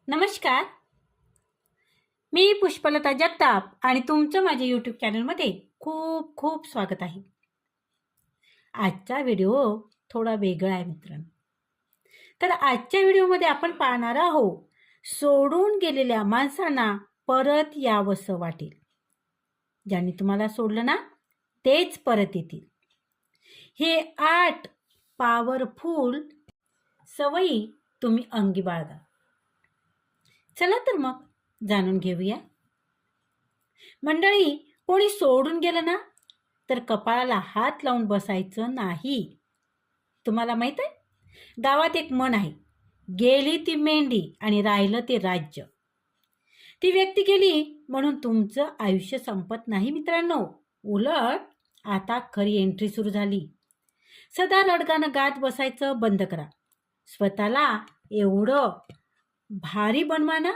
नमस्कार. मी पुष्पलता जगताप आणि तुमचं माझ्या यूट्यूब चॅनलमध्ये खूप खूप स्वागत आहे. आजचा व्हिडिओ थोडा वेगळा आहे मित्रांनो. तर आजच्या व्हिडिओमध्ये आपण पाहणार आहोत, सोडून गेलेल्या माणसांना परत यावंसं वाटेल. ज्यांनी तुम्हाला सोडलं ना, तेच परत येतील. हे 8 पॉवरफुल सवयी तुम्ही अंगी बाळगा. चला तर मग जाणून घेऊया. मंडळी, कोणी सोडून गेलं ना, तर कपाळाला हात लावून बसायचं नाही. तुम्हाला माहित आहे, गावात एक म्हण आहे, गेली ती मेंढी आणि राहिलं ते राज्य. ती व्यक्ती गेली म्हणून तुमचं आयुष्य संपत नाही मित्रांनो. उलट आता खरी एंट्री सुरू झाली. सदा रडगाणं गात बसायचं बंद करा. स्वतःला एवढं भारी बनवा ना,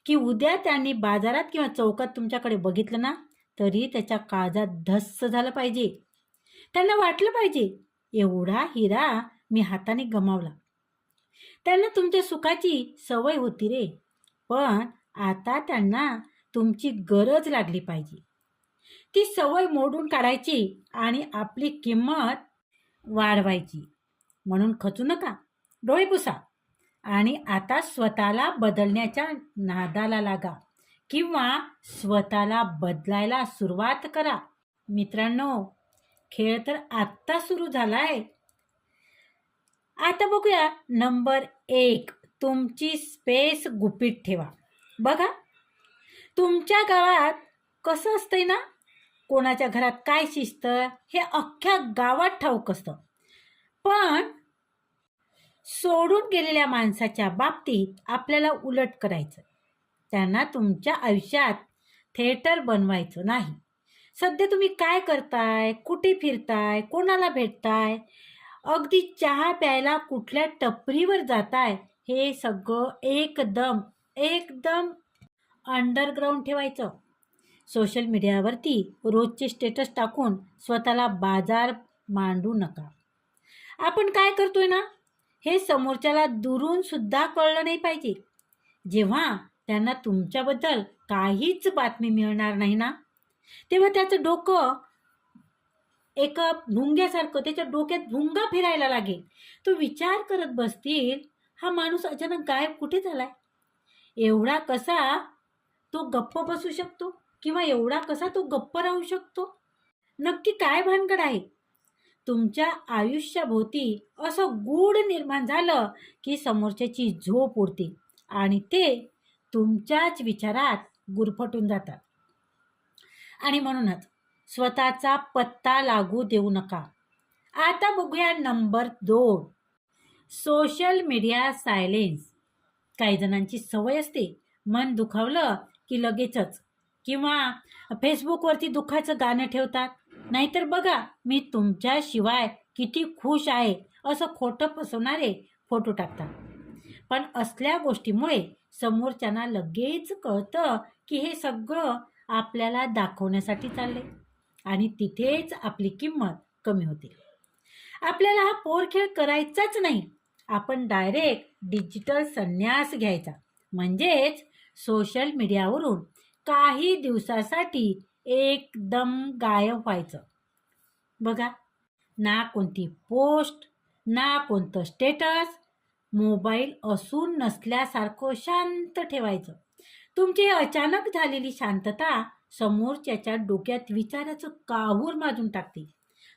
की उद्या त्यांनी बाजारात किंवा चौकात तुमच्याकडे बघितलं ना, तरी त्याच्या काळजात धस्स झालं पाहिजे. त्यांना वाटलं पाहिजे, एवढा हिरा मी हाताने गमावला. त्यांना तुमच्या सुखाची सवय होती रे, पण आता त्यांना तुमची गरज लागली पाहिजे. ती सवय मोडून काढायची आणि आपली किंमत वाढवायची. म्हणून खचू नका, डोळे पुसा आणि आता स्वतःला बदलण्याच्या नादाला लागा किंवा स्वतःला बदलायला सुरुवात करा. मित्रांनो, खेळ तर आत्ता सुरू झालाय. आता बघूया नंबर 1, तुमची स्पेस गुपित ठेवा. बघा, तुमच्या गावात कसं असतंय ना, कोणाच्या घरात काय शिस्त हे अख्ख्या गावात ठाऊक असतं. पण सोडून गेलेल्या माणसाच्या बाबतीत आपल्याला उलट करायचं. त्यांना तुमच्या आयुष्यात थिएटर बनवायचं नाही. सध्या तुम्ही काय करताय, कुठे फिरताय, कोणाला भेटताय, अगदी चहा प्यायला कुठल्या टपरीवर जाताय, हे सगळं एकदम एकदम अंडरग्राऊंड ठेवायचं. सोशल मीडियावरती रोजचे स्टेटस टाकून स्वतःला बाजार मांडू नका. आपण काय करतोय ना, हे समोरच्याला दुरून सुद्धा कळलं नाही पाहिजे. जेव्हा त्यांना तुमच्याबद्दल काहीच बातमी मिळणार नाही ना, तेव्हा त्याचं डोकं एका भुंग्यासारखं, त्याच्या डोक्यात भुंगा फिरायला लागेल. तो विचार करत बसतील, हा माणूस अचानक गायब कुठे झालाय? एवढा कसा तो गप्प बसू शकतो किंवा एवढा कसा तो गप्प राहू शकतो? नक्की काय भानगड आहे? तुमच्या आयुष्याभोवती असं गूढ निर्माण झालं की समोरच्याची झोप उडते आणि ते तुमच्याच विचारात गुरफटून जातात. आणि म्हणूनच स्वतःचा पत्ता लागू देऊ नका. आता बघूया नंबर 2, सोशल मीडिया सायलेन्स. काही जणांची सवय असते, मन दुखावलं की लगेचच किंवा फेसबुकवरती दुःखाचं गाणं ठेवतात. नाहीतर बघा, मी तुमच्याशिवाय किती खुश आहे असं खोटं फसवणारे फोटो टाकतात. पण असल्या गोष्टीमुळे समोरच्यांना लगेच कळतं की हे सगळं आपल्याला दाखवण्यासाठी चालले आणि तिथेच आपली किंमत कमी होते. आपल्याला हा पोरखेळ करायचाच नाही. आपण डायरेक्ट डिजिटल संन्यास घ्यायचा, म्हणजेच सोशल मीडियावरून काही दिवसासाठी एकदम गायब व्हायचं. बघा, ना कोणती पोस्ट, ना कोणतं स्टेटस, मोबाईल असून नसल्यासारखं शांत ठेवायचं. तुमची अचानक झालेली शांतता समोरच्याच्या डोक्यात विचाराचं काहूर माजून टाकते.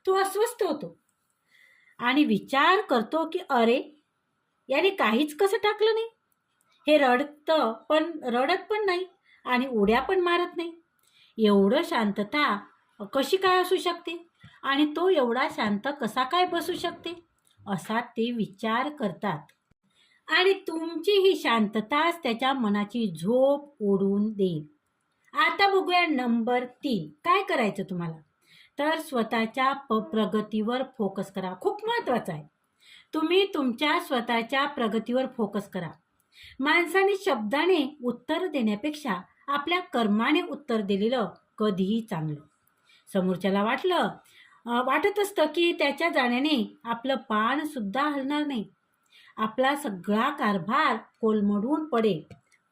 तो अस्वस्थ होतो आणि विचार करतो की अरे, याने काहीच कसं टाकलं नाही. हे रडत पण नाही आणि उड्या पण मारत नाही. एवढं शांतता कशी काय असू शकते आणि तो एवढा शांत कसा काय बसू शकते, असा ते विचार करतात. आणि तुमची ही शांतताच त्याच्या मनाची झोप ओढून देईल. आता बघूया नंबर 3, काय करायचं तुम्हाला. तर स्वतःच्या प्रगतीवर फोकस करा. खूप महत्त्वाचं आहे. तुम्ही तुमच्या स्वतःच्या प्रगतीवर फोकस करा. माणसाने शब्दाने उत्तर देण्यापेक्षा आपल्या कर्माने उत्तर दिलेलं कधीही चांगलं. समोरच्याला वाटत असतं की त्याच्या जाण्याने आपलं पान सुद्धा हलणार नाही, आपला सगळा कारभार कोलमडून पडेल.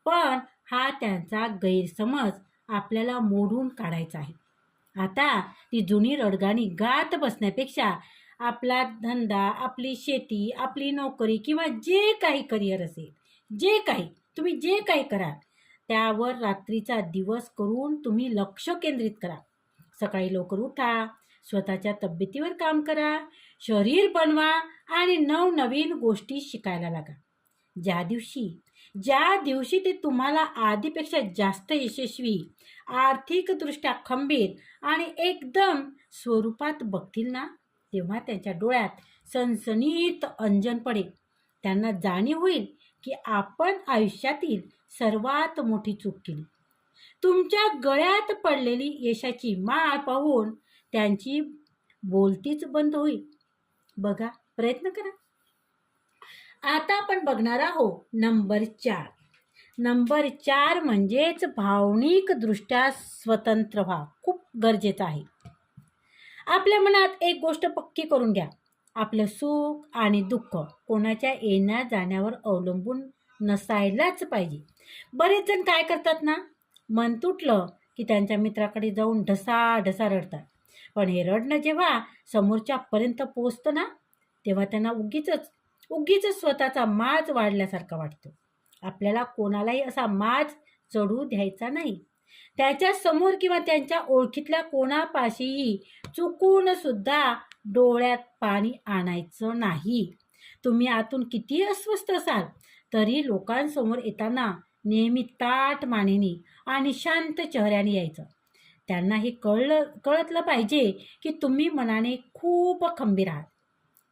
पण हा त्यांचा गैरसमज आपल्याला मोडून काढायचा आहे. आता ती जुनी रडगाणी गात बसण्यापेक्षा आपला धंदा, आपली शेती, आपली नोकरी किंवा जे काही करिअर असेल, तुम्ही जे काही कराल त्यावर रात्रीचा दिवस करून तुम्ही लक्ष केंद्रित करा. सकाळी लवकर उठा, स्वतःच्या तब्येतीवर काम करा, शरीर बनवा आणि नवनवीन गोष्टी शिकायला लागा. ज्या दिवशी ते तुम्हाला आधीपेक्षा जास्त यशस्वी, आर्थिकदृष्ट्या खंबीर आणि एकदम स्वरूपात बघतील ना, तेव्हा त्यांच्या डोळ्यात सनसनीत अंजन पडेल. त्यांना जाणीव होईल की आपण आयुष्यातील सर्वात मोठी चूक केली. तुमच्या गळ्यात पडलेली यशाची माळ पाहून त्यांची बोलतीच बंद होईल. बघा, प्रयत्न करा. आता आपण बघणार आहोत नंबर 4. नंबर 4 म्हणजेच भावनिकदृष्ट्या स्वतंत्र व्हा. खूप गरजेचं आहे. आपल्या मनात एक गोष्ट पक्की करून घ्या. आपलं सुख आणि दुःख कोणाच्या येण्या जाण्यावर अवलंबून नसायलाच पाहिजे. बरेच जण काय करतात ना, मन तुटलं की त्यांच्या मित्राकडे जाऊन ढसाढसा रडतात. पण हे रडणं जेव्हा समोरच्यापर्यंत पोचतं ना, तेव्हा त्यांना उगीच स्वतःचा माज वाढल्यासारखा वाटतो. आपल्याला कोणालाही असा माज चढू द्यायचा नाही. त्याच्या समोर किंवा त्यांच्या ओळखीतल्या कोणापाशीही चुकून सुद्धा डोळ्यात पाणी आणायचं नाही. तुम्ही आतून किती अस्वस्थ असाल तरी लोकांसमोर येताना नेहमी ताठ मानेनी आणि शांत चेहऱ्याने यायचं. त्यांना हे कळतलं पाहिजे की तुम्ही मनाने खूप खंबीर आहात.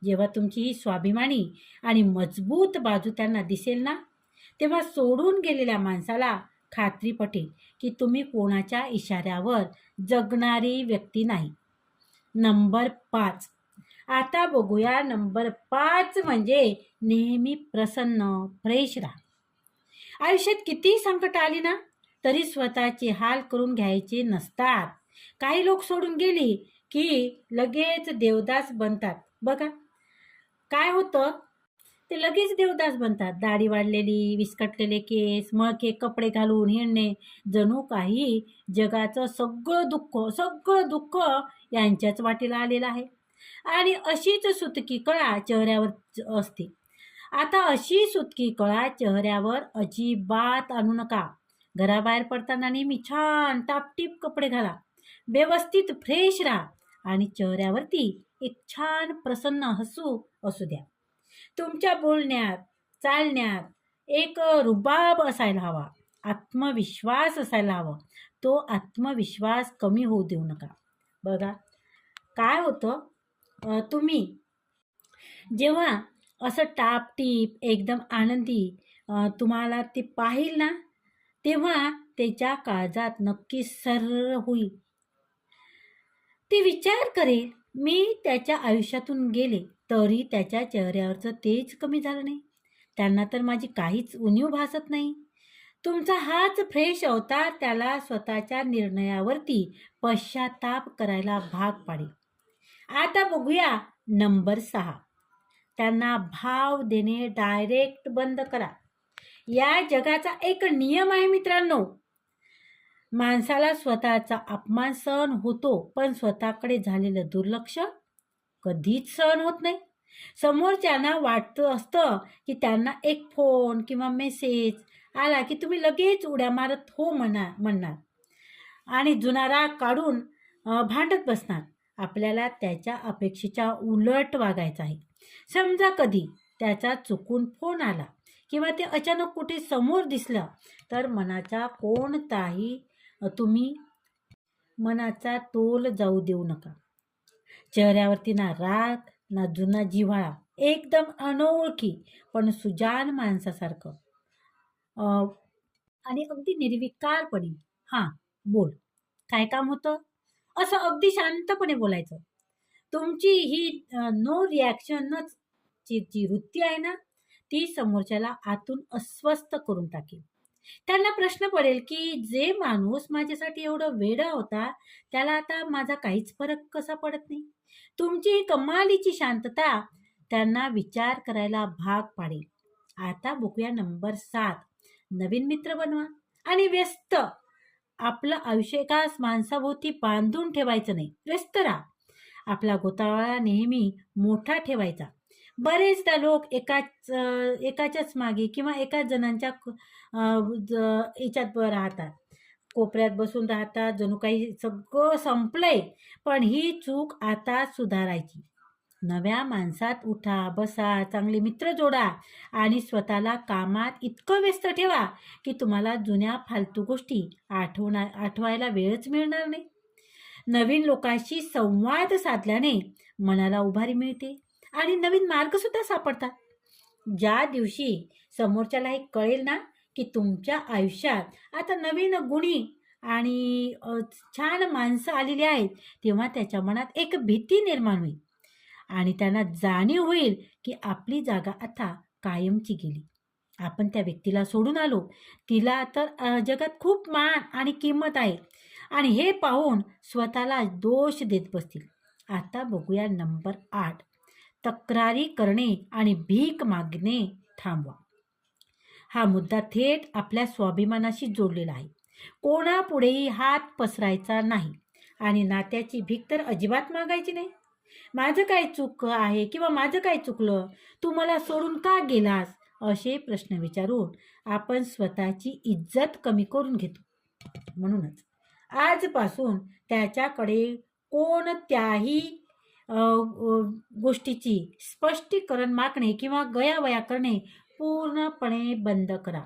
जेव्हा तुमची ही स्वाभिमानी आणि मजबूत बाजू त्यांना दिसेल ना, तेव्हा सोडून गेलेल्या माणसाला खात्री पटेल की तुम्ही कोणाच्या इशाऱ्यावर जगणारी व्यक्ती नाही. नंबर 5. आता बघूया नंबर 5 म्हणजे नेहमी प्रसन्न, फ्रेश राहा. आयुष्यात किती संकट आली ना, तरी स्वतःचे हाल करून घ्यायचे नसतात. काही लोक सोडून गेली की लगेच देवदास बनतात. बघा, काय होतं, ते लगेच देवदास बनतात. दाढी वाढलेली, विस्कटलेले केस, मळके कपडे घालून हिंडणे, जणू काही जगाचं सगळं दुःख यांच्याच वाटेला आलेलं आहे. आणि अशीच सुतकी कळा चेहऱ्यावर असते. आता अशी सुतकी कळा चेहऱ्यावर अजिबात आणू नका. घराबाहेर पडताना नेहमी छान टापटीप कपडे घाला, व्यवस्थित फ्रेश राहा आणि चेहऱ्यावरती एक छान प्रसन्न हसू असू द्या. तुमच्या बोलण्यात, चालण्यात एक रुबाब असायला हवा, आत्मविश्वास असायला हवा. तो आत्मविश्वास कमी होऊ देऊ नका. बघा, काय होतं, तुम्ही जेव्हा असं टापटीप एकदम आनंदी तुम्हाला ते पाहिल ना, तेव्हा त्याच्या काळजात नक्की सर होईल. ते विचार करेल, मी त्याच्या आयुष्यातून गेले तरी त्याच्या चेहऱ्यावरचं तेज कमी झालं नाही. त्यांना तर माझी काहीच उणीव भासत नाही. तुमचा हाच फ्रेश अवतार त्याला स्वतःच्या निर्णयावरती पश्चाताप करायला भाग पाडेल. आता बघूया नंबर 6. त्यांना भाव देणे डायरेक्ट बंद करा. या जगाचा एक नियम आहे मित्रांनो, माणसाला स्वतःचा अपमान सहन होतो, पण स्वतःकडे झालेलं दुर्लक्ष कधीच सहन होत नाही. समोरच्यांना वाटतं असतं की त्यांना एक फोन किंवा मेसेज आला की तुम्ही लगेच उड्या मारत हो म्हणणार आणि जुना राग काढून भांडत बसणार. आपल्याला त्याच्या अपेक्षेच्या उलट वागायचं आहे. समजा कधी त्याचा चुकून फोन आला किंवा ते अचानक कुठे समोर दिसलं तर तुम्ही मनाचा तोल जाऊ देऊ नका. चेहऱ्यावरती ना राग ना जुना जिव्हाळा, एकदम अनोळखी पण सुजान माणसासारखं आणि अगदी निर्विकारपणे बोल, काय काम होतं, असं अगदी शांतपणे बोलायचं. तुमची ही नो रिॲक्शनच जी वृत्ती आहे ना, ती समोरच्याला आतून अस्वस्थ करून टाकेल. त्यांना प्रश्न पडेल की जे माणूस माझ्यासाठी एवढं वेडा होता त्याला आता माझा काहीच फरक कसा पडत नाही. तुमची ही कमालीची शांतता त्यांना विचार करायला भाग पाडेल. आता बघूया नंबर 7. नवीन मित्र बनवा आणि व्यस्त आपलं आयुष्य एकाच माणसाभोवती बांधून ठेवायचं नाही. व्यस्त राहा. आपला गोतावळा नेहमी मोठा ठेवायचा. बरेचदा लोक एकाच्याच मागे किंवा एकाच जणांच्या याच्यात राहतात, कोपऱ्यात बसून राहतात, जणू काही सगळं संपलंय. पण ही चूक आता सुधारायची. नव्या माणसात उठा, बसा, चांगले मित्र जोडा आणि स्वतःला कामात इतकं व्यस्त ठेवा की तुम्हाला जुन्या फालतू गोष्टी आठवायला वेळच मिळणार नाही. नवीन लोकांशी संवाद साधल्याने मनाला उभारी मिळते आणि नवीन मार्गसुद्धा सापडतात. ज्या दिवशी समोरच्याला हे कळेल ना की तुमच्या आयुष्यात आता नवीन गुणी आणि छान माणसं आलेली आहेत, तेव्हा त्याच्या मनात एक भीती निर्माण होईल आणि त्यांना जाणीव होईल की आपली जागा आता कायमची गेली. आपण त्या व्यक्तीला सोडून आलो. तिला तर जगात खूप मान आणि किंमत आहे आणि हे पाहून स्वतःला दोष देत बसतील. आता बघूया नंबर 8, तक्रारी करणे आणि भीक मागणे थांबवा. हा मुद्दा थेट आपल्या स्वाभिमानाशी जोडलेला आहे. कोणापुढेही हात पसरायचा नाही आणि नात्याची भीक तर अजिबात मागायची नाही. माझं काय चूक आहे किंवा माझं काय चुकलं, तू मला सोडून का गेलास, असे प्रश्न विचारून आपण स्वतःची इज्जत कमी करून घेतो. म्हणूनच आजपासून त्याच्याकडे कोणत्याही गोष्टीची स्पष्टीकरण मागणे किंवा गयावया करणे पूर्णपणे बंद करा.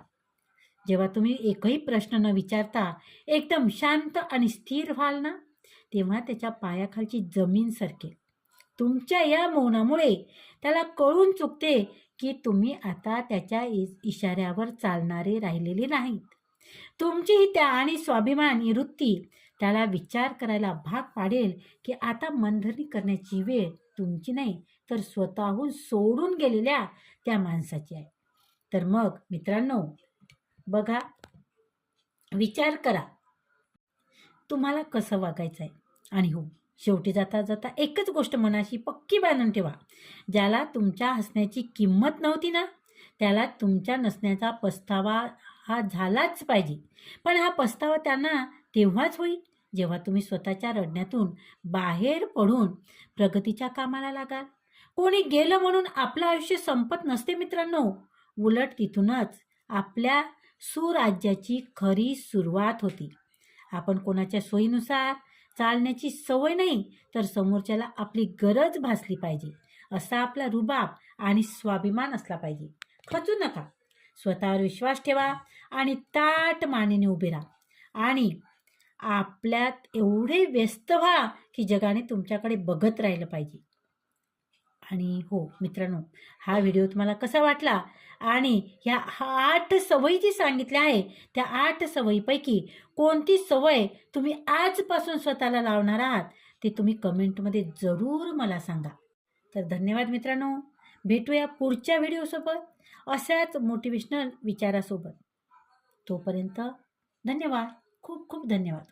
जेव्हा तुम्ही एकही प्रश्न न विचारता एकदम शांत आणि स्थिर व्हाल ना, तेव्हा त्याच्या पायाखालची जमीन सरकेल. तुमच्या या मौनामुळे त्याला कळून चुकते की तुम्ही आता त्याच्या इशाऱ्यावर चालणारे राहिलेले नाहीत. तुमची ही त्या आणि स्वाभिमानी वृत्ती त्याला विचार करायला भाग पाडेल की आता मनधरणी करण्याची वेळ तुमची नाही, तर स्वतःहून सोडून गेलेल्या त्या माणसाची आहे. तर मग मित्रांनो, बघा, विचार करा तुम्हाला कसं वागायचं आहे. आणि हो, शेवटी जाता जाता एकच गोष्ट मनाशी पक्की बांधून ठेवा. ज्याला तुमच्या हसण्याची किंमत नव्हती ना, त्याला तुमच्या नसण्याचा पस्तावा हा झालाच पाहिजे. पण हा पस्तावा त्यांना तेव्हाच होईल जेव्हा तुम्ही स्वतःच्या रडण्यातून बाहेर पडून प्रगतीच्या कामाला लागाल. कोणी गेलं म्हणून आपलं आयुष्य संपत नसते मित्रांनो. उलट तिथूनच आपल्या सुराज्याची खरी सुरुवात होती. आपण कोणाच्या सोयीनुसार चालण्याची सवय नाही, तर समोरच्याला आपली गरज भासली पाहिजे असा आपला रुबाब आणि स्वाभिमान असला पाहिजे. खचू नका, स्वतःवर विश्वास ठेवा आणि ताठ मानेने उभे राहा आणि आपल्यात एवढे व्यस्त व्हा की जगाने तुमच्याकडे बघत राहिलं पाहिजे. आणि हो मित्रांनो, हा व्हिडिओ तुम्हाला कसा वाटला आणि ह्या 8 सवयी जी सांगितल्या आहे, त्या 8 सवयीपैकी कोणती सवय तुम्ही आजपासून स्वतःला लावणार आहात ते तुम्ही कमेंटमध्ये जरूर मला सांगा. तर धन्यवाद मित्रांनो. भेटूया पुढच्या व्हिडिओसोबत अशाच मोटिवेशनल विचारासोबत. तोपर्यंत धन्यवाद. खूप खूप धन्यवाद.